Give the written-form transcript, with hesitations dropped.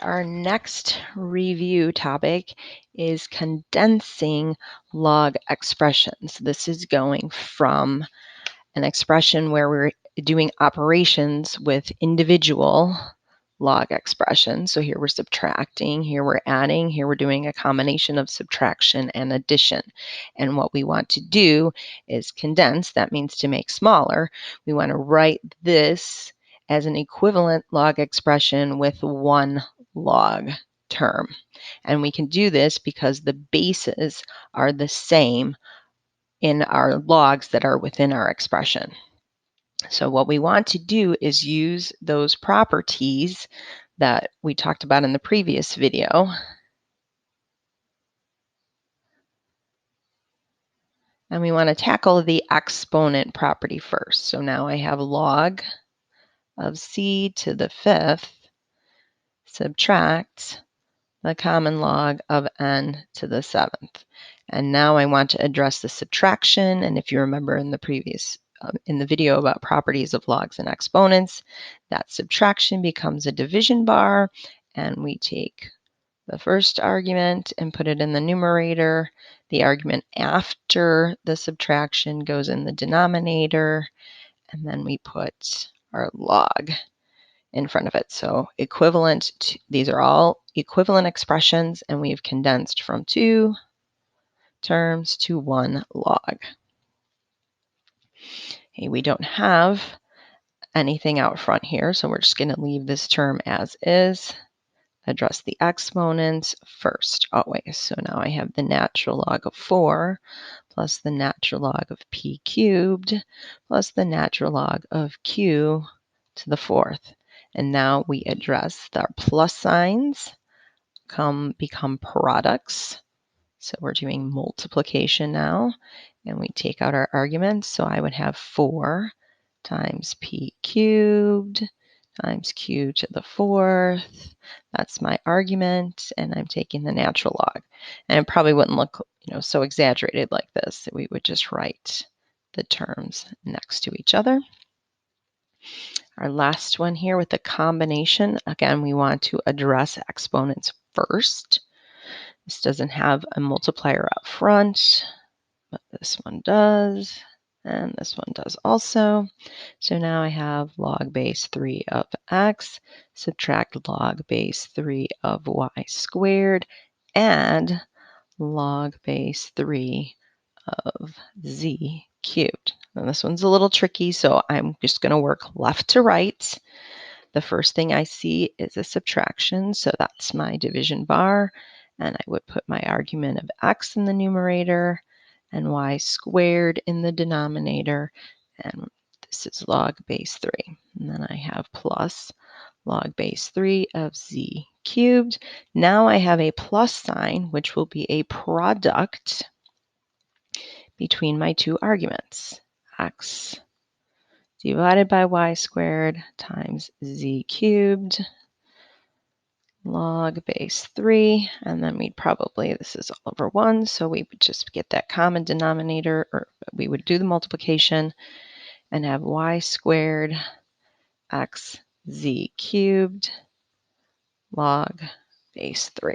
Our next review topic is condensing log expressions. This is going from an expression where we're doing operations with individual log expressions. So here we're subtracting, here we're adding, here we're doing a combination of subtraction and addition. And what we want to do is condense. That means to make smaller. We want to write this as an equivalent log expression with one log term. And we can do this because the bases are the same in our logs that are within our expression. So what we want to do is use those properties that we talked about in the previous video. And we want to tackle the exponent property first. So now I have log of c to the fifth subtract the common log of n to the seventh. And now I want to address the subtraction. And if you remember in the previous in the video about properties of logs and exponents, that subtraction becomes a division bar, and we take the first argument and put it in the numerator. The argument after the subtraction goes in the denominator, and then we put our log in front of it. So equivalent to, these are all equivalent expressions, and we've condensed from 2 terms to 1 log. Okay, we don't have anything out front here, so we're just going to leave this term as is. Address the exponents first always. So now I have the natural log of 4 plus the natural log of p cubed plus the natural log of q to the fourth. And now we address our plus signs become products. So we're doing multiplication now, and we take out our arguments. So I would have 4 times p cubed times q to the fourth. That's my argument, and I'm taking the natural log. And it probably wouldn't look, so exaggerated like this. We would just write the terms next to each other. Our last one here with the combination, again, we want to address exponents first. This doesn't have a multiplier up front, but this one does, and this one does also. So now I have log base 3 of x, subtract log base 3 of y squared, and log base 3 of z cubed. And this one's a little tricky, so I'm just going to work left to right. The first thing I see is a subtraction, so that's my division bar, and I would put my argument of x in the numerator and y squared in the denominator, and this is log base 3. And then I have plus log base 3 of z cubed. Now I have a plus sign, which will be a product between my two arguments, x divided by y squared times z cubed log base 3, and then we'd probably, this is all over 1, so we would just get that common denominator, or we would do the multiplication and have y squared x z cubed log base 3.